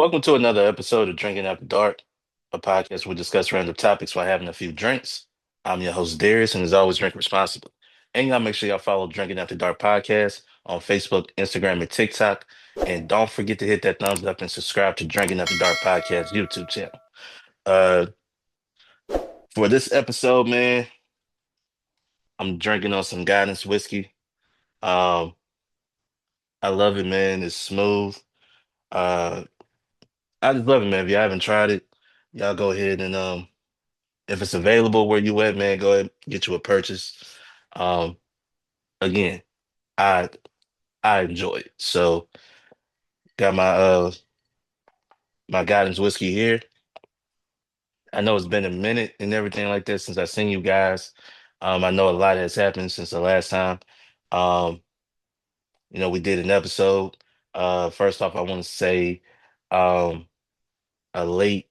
Welcome to another episode of Drinking After Dark, a podcast where we discuss random topics while having a few drinks. I'm your host, Darius, and as always, drink responsibly. And y'all make sure y'all follow Drinking After Dark podcast on Facebook, Instagram, and TikTok. And don't forget to hit that thumbs up and subscribe to Drinking After Dark podcast YouTube channel. Uh, for this episode, man, I'm drinking on some guidance whiskey. Um, I love it, man. It's smooth. Uh, I just love it, man. If you haven't tried it, y'all go ahead and if it's available where you at, man, go ahead get you a purchase. Um, again, I I enjoy it. So got my guidance whiskey here. I know it's been a minute and everything like that since I seen you guys. I know a lot has happened since the last time. Um, we did an episode. First off, I want to say um a late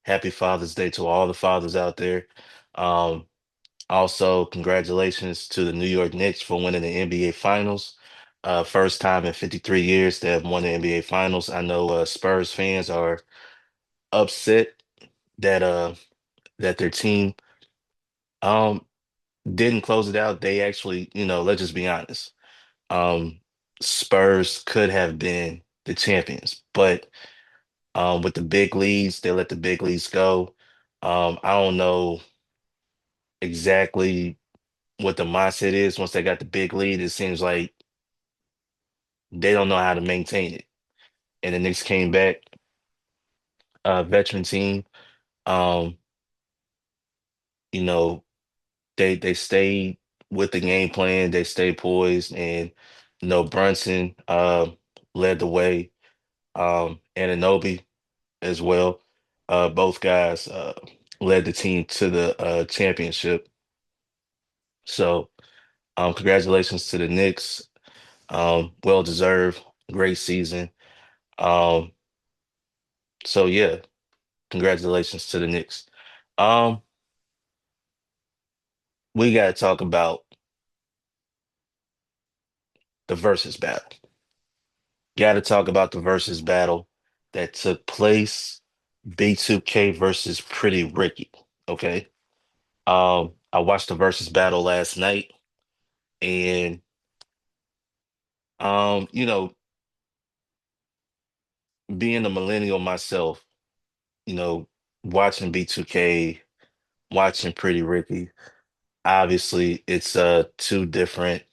happy Father's Day to all the fathers out there. Um, Also, congratulations to the New York Knicks for winning the NBA Finals. First time in 53 years they have won the NBA Finals. I know Spurs fans are upset that that their team um didn't close it out. They actually, let's just be honest. Um, Spurs could have been the champions, but with the big leagues, they let the big leagues go. I don't know exactly what the mindset is once they got the big lead. It seems like they don't know how to maintain it. And the Knicks came back, veteran team. Um, you know, they stayed with the game plan, they stayed poised, and Brunson led the way, Anunoby as well. Both guys led the team to the championship. So congratulations to the Knicks. Well deserved, great season. Um, so yeah, congratulations to the Knicks. Um, we got to talk about the versus battle. Got to talk about the versus battle that took place. B2K versus Pretty Ricky. Okay. I watched the versus battle last night, and um, you know, being a millennial myself, you know, watching B2K, watching Pretty Ricky, obviously it's two different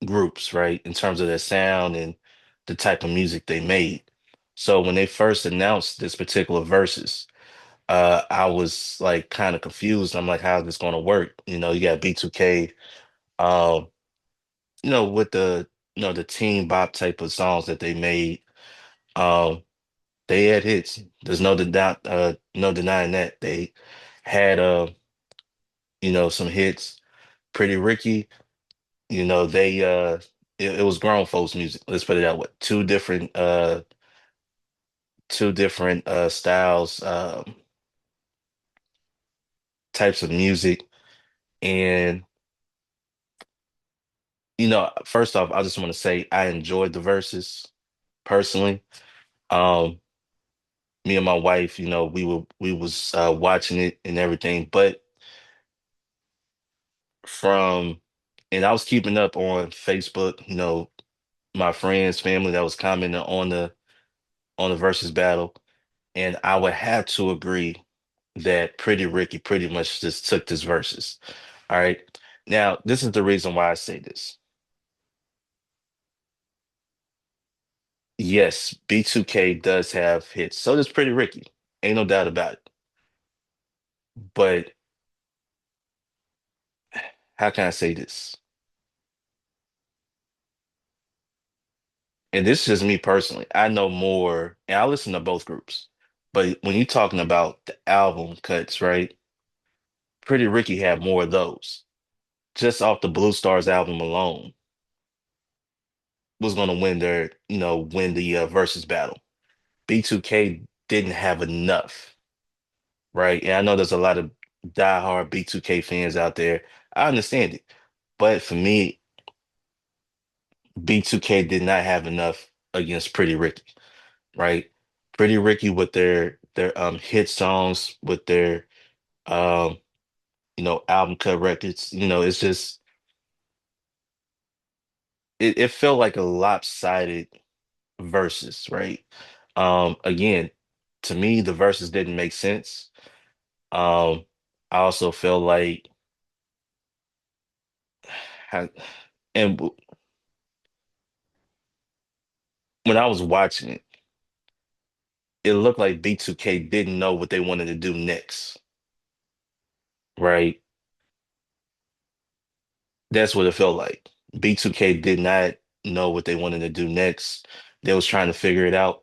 groups, right, in terms of their sound and the type of music they made. So when they first announced this particular verses, I was like kind of confused. I'm like, how's this going to work? You got B2K, um, with the teen bop type of songs that they made. Um, they had hits. There's no denying that they had some hits. Pretty Ricky, they it was grown folks music. Let's put it that way. Two different styles, types of music. And first off, I just want to say I enjoyed the verses personally. Um, Me and my wife, we was watching it and everything, but from and I was keeping up on Facebook, my friends, family that was commenting on the versus battle, and I would have to agree that Pretty Ricky pretty much just took this verses. All right. Now, this is the reason why I say this. Yes, B2K does have hits. So does Pretty Ricky. Ain't no doubt about it. But how can I say this? And this is just me personally. I know more, and I listen to both groups. But when you're talking about the album cuts, right? Pretty Ricky had more of those. Just off the Blue Stars album alone was going to win the versus battle. B2K didn't have enough, right? And I know there's a lot of diehard B2K fans out there. I understand it. But for me, B2K did not have enough against Pretty Ricky, right? Pretty Ricky with their hit songs, with their um, album cut records. It's just it felt like a lopsided versus, right? Again, to me, the verses didn't make sense. Um, I also felt like ha- and when I was watching it, it looked like B2K didn't know what they wanted to do next, right? That's what it felt like. B2K did not know what they wanted to do next. They was trying to figure it out.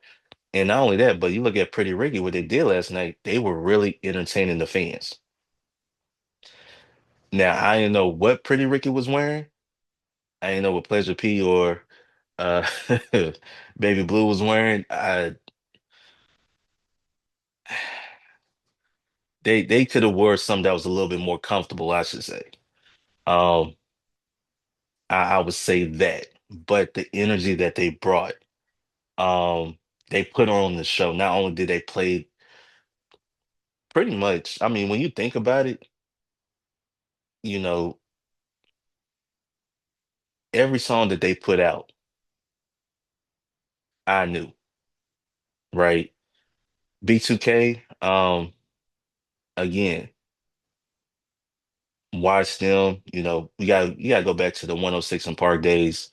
And not only that, but you look at Pretty Ricky, what they did last night, they were really entertaining the fans. Now, I didn't know what Pretty Ricky was wearing. I didn't know what Pleasure P or uh Baby Blue was wearing. They could have wore something that was a little bit more comfortable, I should say. Um, I would say that. But the energy that they brought, um, they put on the show. Not only did they play pretty much, I mean, when you think about it, you know, every song that they put out, I knew, right? B2K, again, watch them, you gotta go back to the 106 and Park days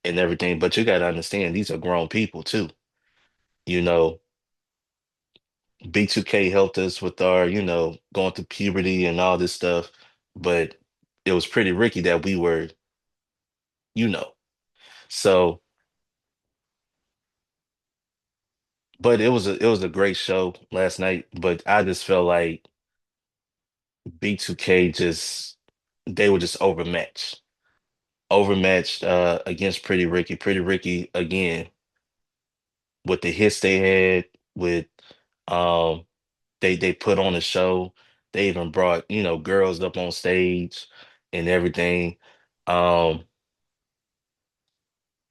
and everything, but you gotta understand these are grown people too. You know, B2K helped us with our, going through puberty and all this stuff, but it was pretty Ricky that we were, you know. So, but it was a great show last night, but I just felt like B2K just they were just overmatched. Overmatched against Pretty Ricky. Pretty Ricky again with the hits they had with um they put on a show. They even brought, girls up on stage and everything. Um,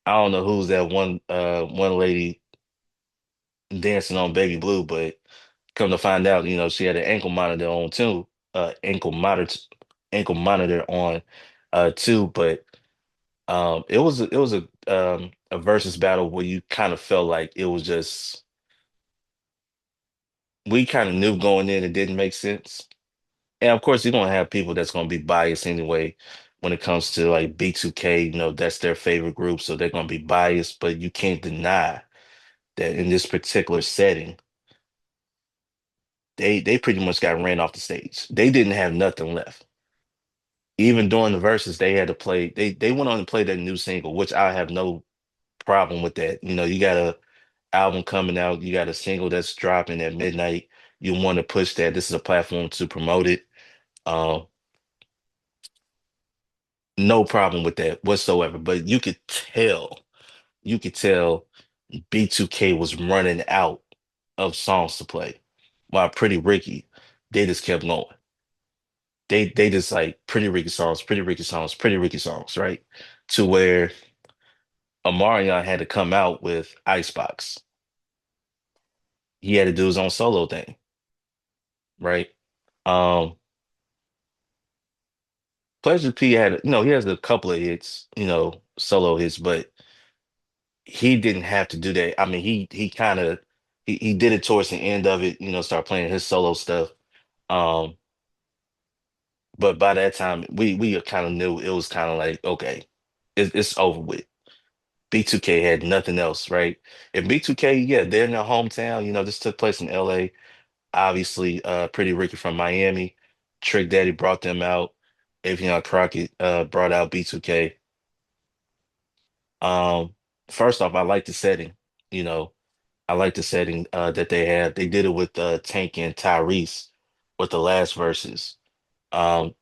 I don't know who's that one lady dancing on Baby Blue, but come to find out, she had an ankle monitor on too. Ankle monitor on too, but it was a versus battle where you kind of felt like it was just we kind of knew going in it didn't make sense. And of course, you're gonna have people that's gonna be biased anyway when it comes to like B2K, that's their favorite group, so they're gonna be biased, but you can't deny that in this particular setting, they pretty much got ran off the stage. They didn't have nothing left. Even during the verses, they had to play, they went on to play their new single, which I have no problem with that. You got a album coming out, you got a single that's dropping at midnight. You want to push that. This is a platform to promote it. Um, no problem with that whatsoever. But you could tell B2K was running out of songs to play. While Pretty Ricky, they just kept going. They just like Pretty Ricky songs, Pretty Ricky songs, Pretty Ricky songs, right? To where Amarion had to come out with Icebox. He had to do his own solo thing, right? Um, Pleasure P had, he has a couple of hits, solo hits, but he didn't have to do that. I mean, he kind of he did it towards the end of it, start playing his solo stuff. Um, but by that time, we kind of knew it was kind of like, okay, it's over with. B2K had nothing else, right? And B2K, yeah, they're in their hometown. This took place in LA. Obviously, Pretty Ricky from Miami. Trick Daddy brought them out. Avion Crockett brought out B2K. Um, First off, I like the setting. You know, I like the setting that they had. They did it with Tank and Tyrese with the last verses. Um,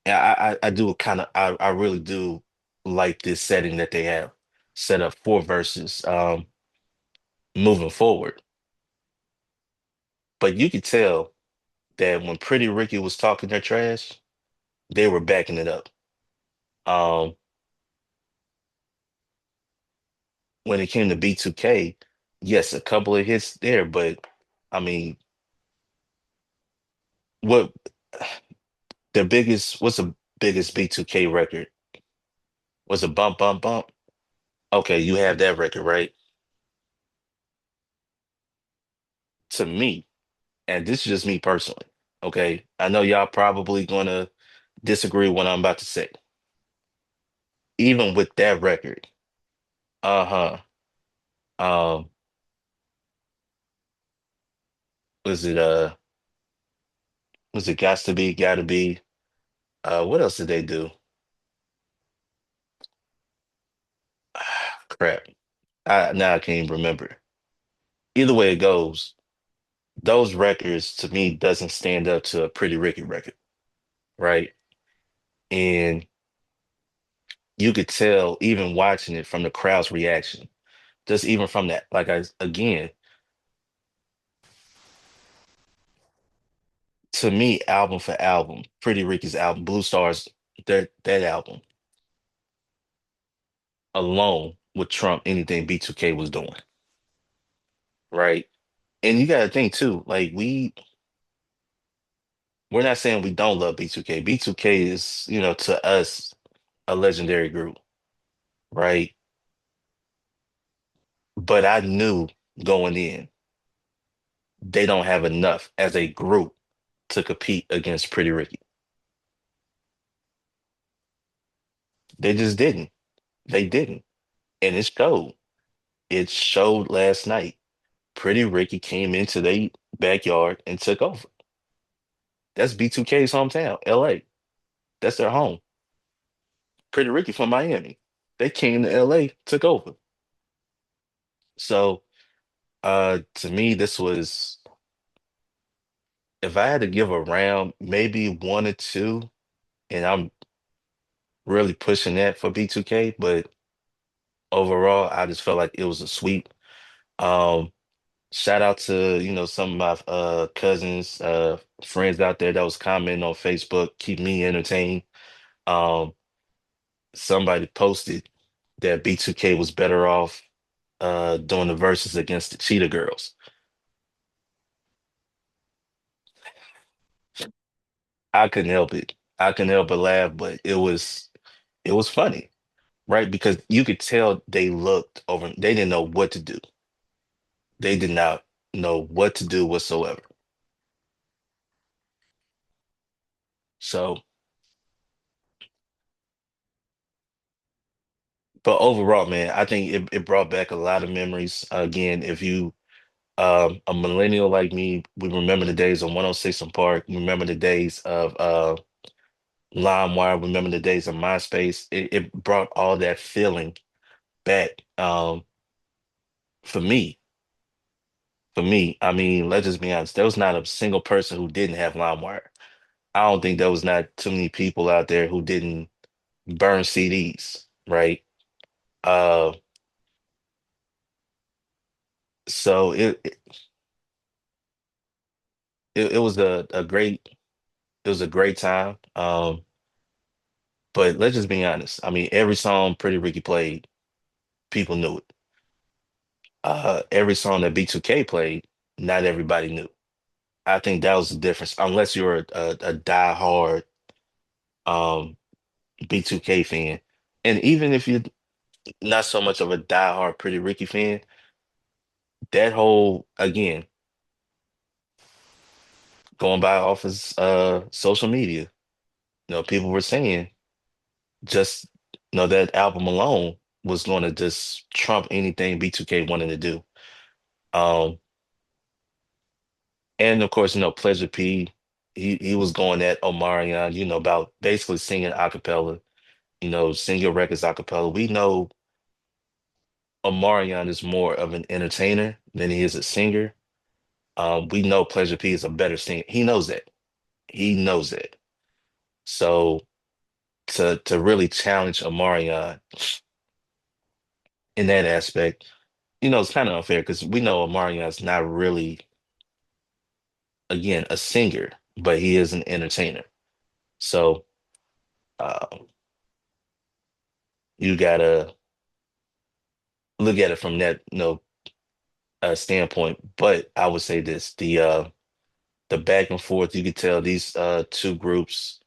and I do kind of I really do like this setting that they have set up for verses moving forward. But you could tell that when Pretty Ricky was talking their trash, they were backing it up. Um, when it came to B2K, yes, a couple of hits there, but I mean, what what's the biggest B2K record? Was it Bump Bump Bump? Okay, you have that record, right? To me, and this is just me personally, okay? I know y'all probably gonna disagree with what I'm about to say. Even with that record, uh-huh. Um, was it Gots to Be, Gotta Be? What else did they do? Crap. Now I can't even remember. Either way it goes, those records to me doesn't stand up to a Pretty Ricky record, right? And you could tell even watching it from the crowd's reaction, just even from that. Like again, to me, album for album, Pretty Ricky's album, Blue Stars, that album alone would trump anything B2K was doing, right? And you gotta think too, like we're not saying we don't love B2K. B2K is, to us a legendary group, right? But I knew going in, they don't have enough as a group to compete against Pretty Ricky. They just didn't. They didn't. And it showed. It showed last night. Pretty Ricky came into their backyard and took over. That's B2K's hometown, LA. That's their home. Pretty Ricky from Miami. They came to LA, took over. So to me, this was, if I had to give a round, maybe one or two, and I'm really pushing that for B2K, but overall, I just felt like it was a sweep. Um, Shout out to, some of my cousins, friends out there that was commenting on Facebook, keep me entertained. Um, Somebody posted that B2K was better off doing the verses against the Cheetah Girls. I couldn't help it. I couldn't help but laugh, but it was funny, right? Because you could tell they looked over, they didn't know what to do. They did not know what to do whatsoever. So, but overall, man, I think it brought back a lot of memories. Again, if you a millennial like me, we remember the days of 106 and Park, we remember the days of LimeWire, remember the days of MySpace. It brought all that feeling back. For me, I mean, let's just be honest, there was not a single person who didn't have LimeWire. I don't think there was not too many people out there who didn't burn CDs, right? Uh, so it was a great time. But let's just be honest. I mean, every song Pretty Ricky played, people knew it. Every song that B2K played, not everybody knew. I think that was the difference. Unless you're a diehard um, B2K fan, and even if you're not so much of a diehard Pretty Ricky fan, that whole again going by off his social media, people were saying just that album alone was going to just trump anything B2K wanted to do. Um, and of course, Pleasure P, he was going at Omarion, about basically singing a cappella, sing your records a cappella. We know Omarion is more of an entertainer than he is a singer. We know Pleasure P is a better singer. He knows that. He knows that. So to really challenge Omarion in that aspect, it's kind of unfair because we know Omarion's not really, again, a singer, but he is an entertainer. So uh, you gotta look at it from that, standpoint. But I would say this, the back and forth, you could tell these two groups,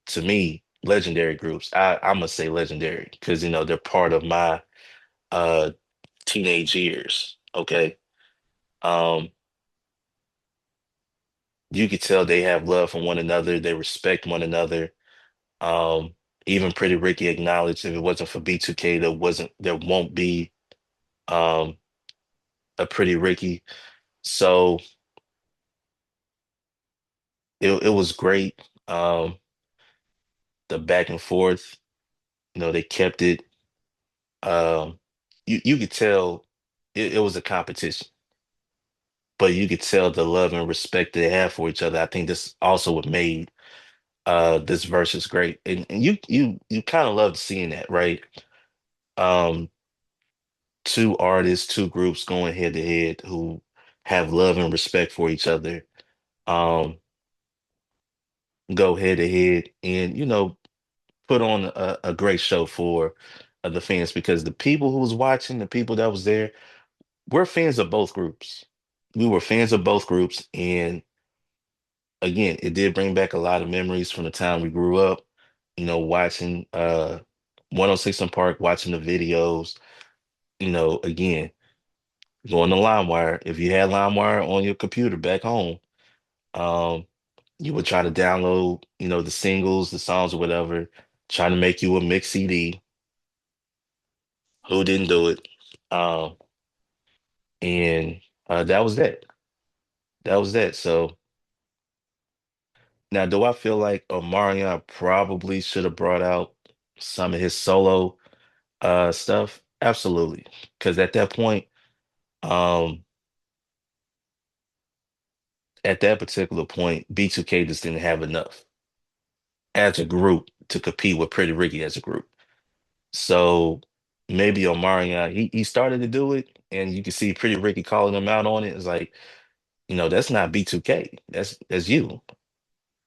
to me, legendary groups. I'm gonna say legendary because they're part of my uh teenage years. Okay. Um, you could tell they have love for one another, they respect one another. Um, Even Pretty Ricky acknowledged if it wasn't for B2K, there won't be um a Pretty Ricky. So it was great. The back and forth, they kept it. You could tell it was a competition, but you could tell the love and respect they have for each other. I think this also what made this versus great. And you kind of loved seeing that, right? Um, Two artists, two groups going head to head who have love and respect for each other. Um, go head to head and put on a great show for the fans because the people who was watching, the people that was there, we're fans of both groups. We were fans of both groups, and again, it did bring back a lot of memories from the time we grew up. Watching 106 in Park, watching the videos. Again, going to LimeWire. If you had LimeWire on your computer back home, um, you would try to download, the singles, the songs, or whatever, trying to make you a mix CD. Who didn't do it? Um, and that was that. That was that. So now, do I feel like Omarion probably should have brought out some of his solo stuff? Absolutely. Because um, at that particular point, B2K just didn't have enough as a group to compete with Pretty Ricky as a group. So maybe Omarion, he started to do it, and you can see Pretty Ricky calling him out on it. It's like, that's not B2K. That's you.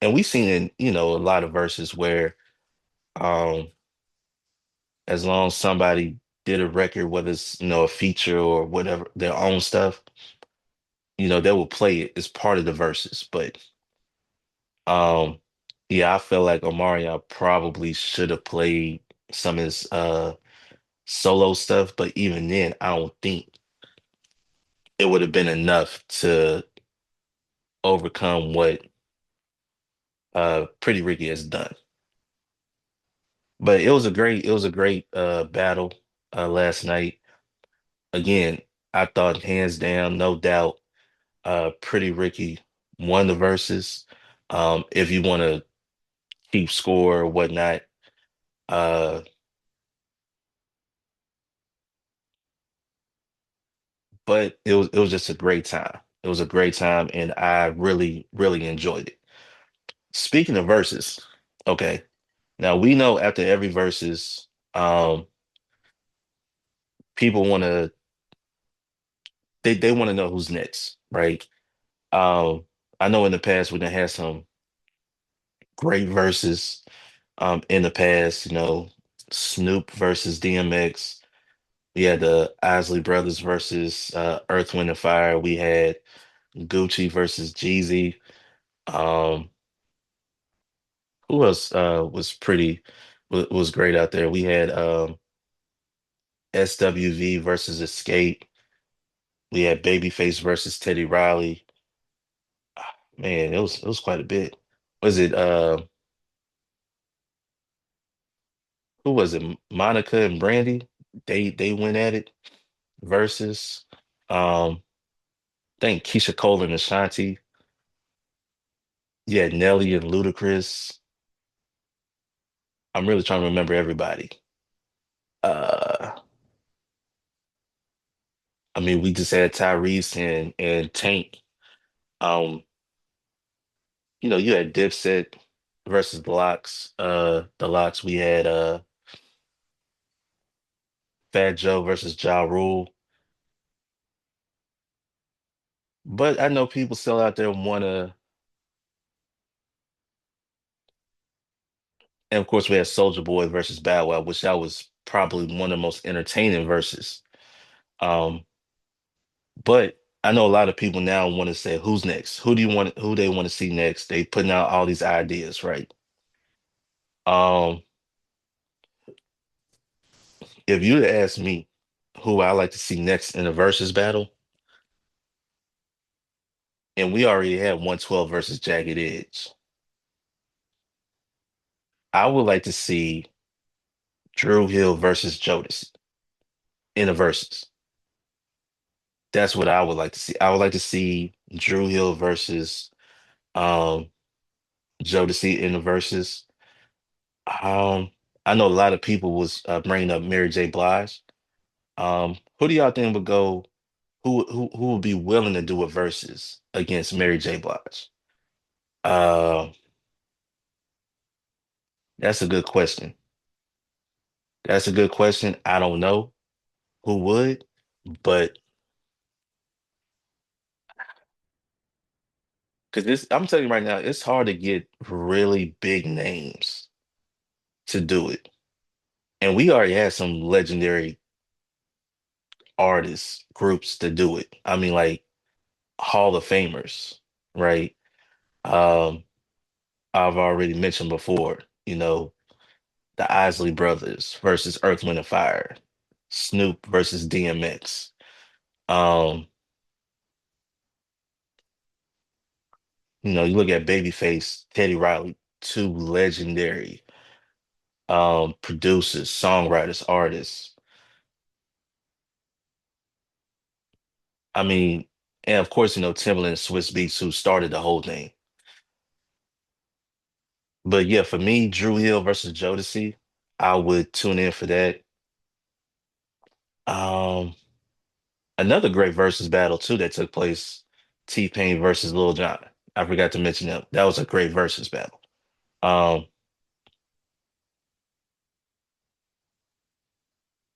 And we've seen in, a lot of verses where um as long as somebody did a record, whether it's, a feature or whatever, their own stuff, they will play it as part of the verses. But um yeah, I feel like Omarion probably should have played some of his solo stuff, but even then, I don't think it would have been enough to overcome what Pretty Ricky has done. But it was a great battle last night. Again, I thought hands down, no doubt, Pretty Ricky won the verses. If you want to keep score or whatnot, uh, but it was just a great time. It was a great time, and I really, really enjoyed it. Speaking of verses, okay. Now we know after every verses, people want to they want to know who's next, right? Um, I know in the past we done had some great verses in the past, Snoop versus DMX. We had the Isley Brothers versus Earth, Wind and Fire. We had Gucci versus Jeezy. Um, who else was great out there? We had SWV versus Escape. We had Babyface versus Teddy Riley. Man, it was quite a bit. Was it who was it? Monica and Brandy? They went at it versus I think Keisha Cole and Ashanti. Yeah, Nelly and Ludacris. I'm really trying to remember everybody. Uh, I mean, we just had Tyrese and Tank. Um, you had Dipset versus the Lox. The Lox. We had Fat Joe versus Ja Rule. But I know people still out there wanna, and of course we had Soldier Boy versus Bow Wow, which that was probably one of the most entertaining verses. Um, but I know a lot of people now want to say, who's next? Who do you want, who they want to see next? They putting out all these ideas, right? Um, if you to ask me who I like to see next in a versus battle, and we already have 112 versus Jagged Edge, I would like to see Drew Hill versus Jonas in a versus. That's what I would like to see. I would like to see Drew Hill versus um Jodeci in the verses. Um, I know a lot of people was bringing up Mary J. Blige. Who do y'all think would go? Who would be willing to do a versus against Mary J. Blige? Uh, that's a good question. That's a good question. I don't know who would, but because this, I'm telling you right now, it's hard to get really big names to do it, and we already had some legendary artists groups to do it. I mean, like Hall of Famers, right? Um, I've already mentioned before, the Isley Brothers versus Earth, Wind and Fire, Snoop versus DMX. Um, you look at Babyface, Teddy Riley, two legendary producers, songwriters, artists. I mean, and of course, Timbaland and Swiss Beats who started the whole thing. But yeah, for me, Drew Hill versus Jodeci, I would tune in for that. Um, Another great versus battle too that took place, T-Pain versus Lil Jon. I forgot to mention that. That was a great versus battle. Um,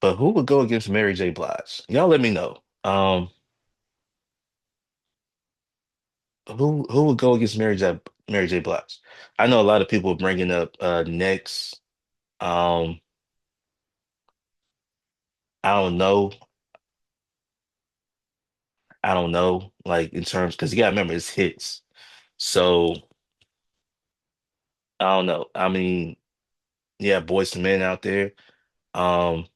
but who would go against Mary J. Blige? Y'all let me know. Who would go against Mary J. Blige? I know a lot of people bringing up next. Um, I don't know. I don't know, like in terms because you gotta remember it's hits. So I don't know. I mean, yeah, boys to men out there. Um,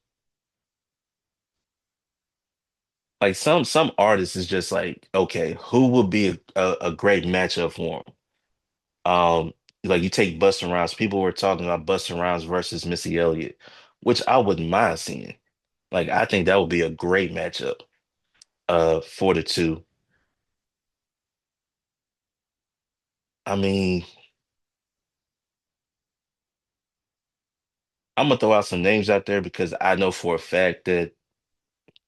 like some artists is just like, okay, who would be a great matchup for him? Like you take Busta Rhymes. People were talking about Busta Rhymes versus Missy Elliott, which I wouldn't mind seeing. Like I think that would be a great matchup for the two. I mean, I'm gonna throw out some names out there because I know for a fact that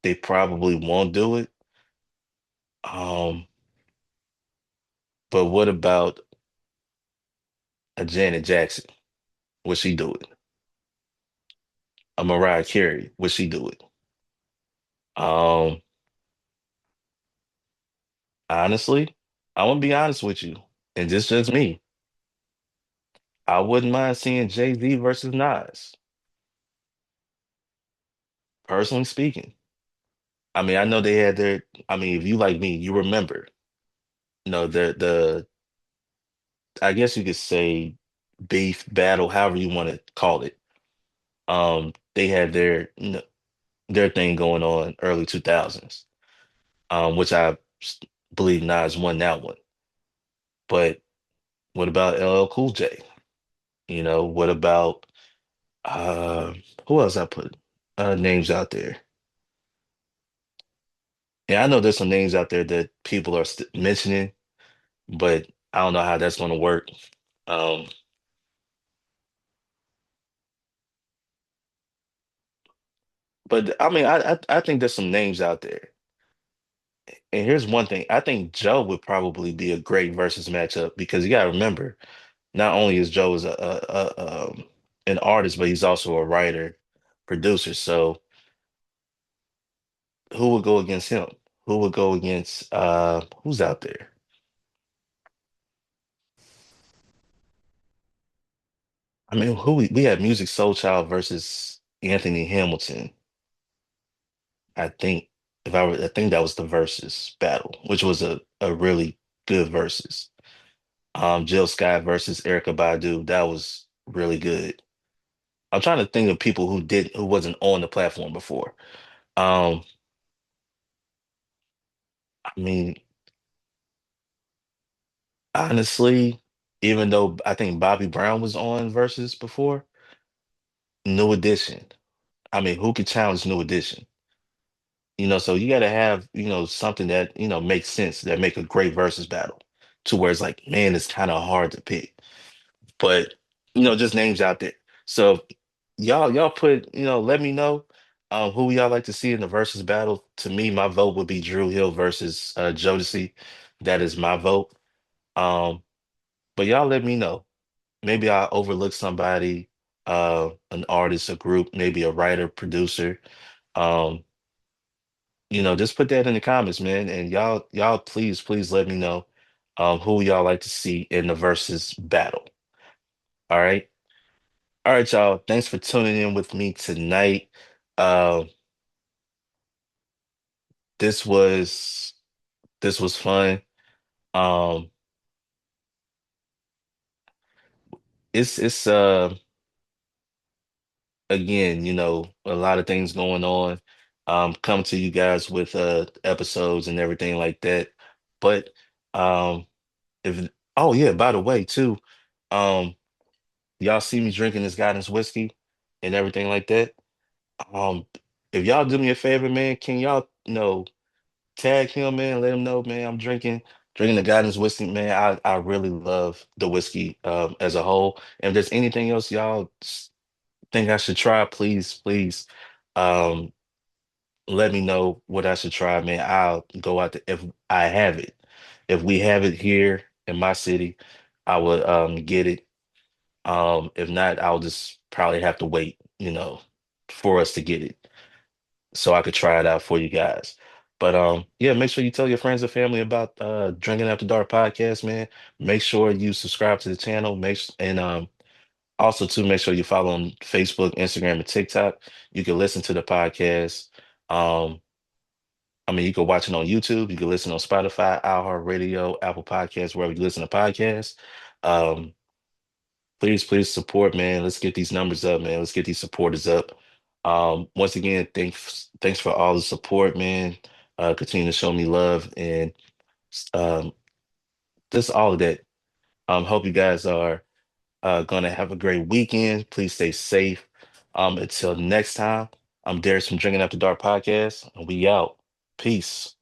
they probably won't do it. Um, but what about a Janet Jackson? Would she do it? A Mariah Carey? Would she do it? Um, Honestly, I'm gonna be honest with you, and this just me. I wouldn't mind seeing Jay-Z versus Nas, personally speaking. I mean, I know they had their, I mean, if you like me, you remember, the I guess you could say beef battle, however you want to call it. They had their thing going on early 2000s, which believe Nas won that one. But what about LL Cool J? What about uh who else I put names out there? Yeah, I know there's some names out there that people are st mentioning, but I don't know how that's going to work. Um, but I mean, I think there's some names out there. And here's one thing: I think Joe would probably be a great versus matchup because you got to remember, not only is Joe is an artist, but he's also a writer, producer. So who would go against him? Who would go against who's out there? I mean, we had Music Soul Child versus Anthony Hamilton, I think. I think that was the Versus battle, which was a really good Versus. Jill Scott versus Erica Badu, that was really good. I'm trying to think of people who wasn't on the platform before. Um, I mean, honestly, even though I think Bobby Brown was on Versus before, New Edition. I mean, who could challenge New Edition? So you got to have, something that, makes sense, that make a great versus battle to where it's like, man, it's kind of hard to pick. But, just names out there. So y'all put, let me know who y'all like to see in the versus battle. To me, my vote would be Drew Hill versus Jodeci. That is my vote. Um, but y'all let me know. Maybe I overlook somebody, an artist, a group, maybe a writer, producer. Um, just put that in the comments, man. And y'all please let me know who y'all like to see in the versus battle. All right. All right, y'all. Thanks for tuning in with me tonight. Uh, this was this was fun. Um, it's again, a lot of things going on. Coming to you guys with episodes and everything like that. But um if oh yeah, by the way, too, um, y'all see me drinking this guidance whiskey and everything like that. Um, if y'all do me a favor, man, can y'all, tag him, man, let him know, man, I'm drinking the guidance whiskey, man. I really love the whiskey as a whole. And if there's anything else y'all think I should try, please, um, let me know what I should try, man. I'll go out if I have it. If we have it here in my city, I would get it. If not, I'll just probably have to wait, for us to get it so I could try it out for you guys. But yeah, make sure you tell your friends and family about Drinking After Dark podcast, man. Make sure you subscribe to the channel. And also too, make sure you follow on Facebook, Instagram, and TikTok. You can listen to the podcast. Um, I mean, you can watch it on YouTube. You can listen on Spotify, iHeartRadio, Apple Podcasts, wherever you listen to podcasts. Um, please support, man. Let's get these numbers up, man. Let's get these supporters up. Once again, thanks for all the support, man. Continue to show me love and um, just all of that. Hope you guys are gonna have a great weekend. Please stay safe. Until next time, I'm Darius from Drinking After Dark Podcast, and we out. Peace.